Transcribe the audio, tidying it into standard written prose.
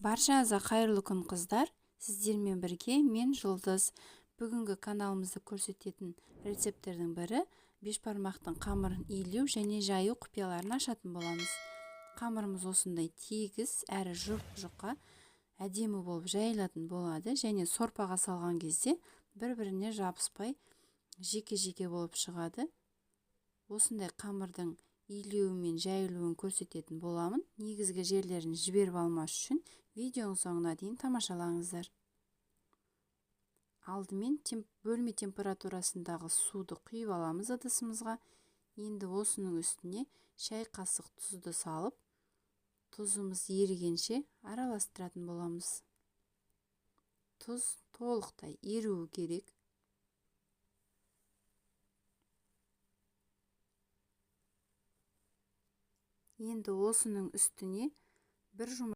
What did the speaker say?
Баршаңызға қайырлы күн қыздар. Сіздермен бірге мен Жұлдыз. Бүгінгі каналымызды көрсететін рецепттердің бірі бешбармақтың қамырын илеу және жаю құпияларын ашатын боламыз. Қамырымыз осындай тегіс әрі жұқа әдемі болып жайылатын болады және сорпаға салған кезде бір-біріне жабыспай жеке-жеке болып шығады. Осындай қамырдың илеуі мен жайылуын көрсететін боламын. Негізгі жерлерін жіберіп алмас үшін видеоның соңына дейін тамашалаңыздар. Алдымен бөлме температурасындағы суды құйып аламыз ыдысымызға. Енді осының үстіне шай қасық тұзды салып, тұзымыз ерігенше араластыратын боламыз. Тұз толықтай еруі керек. Енді осының үстіне бір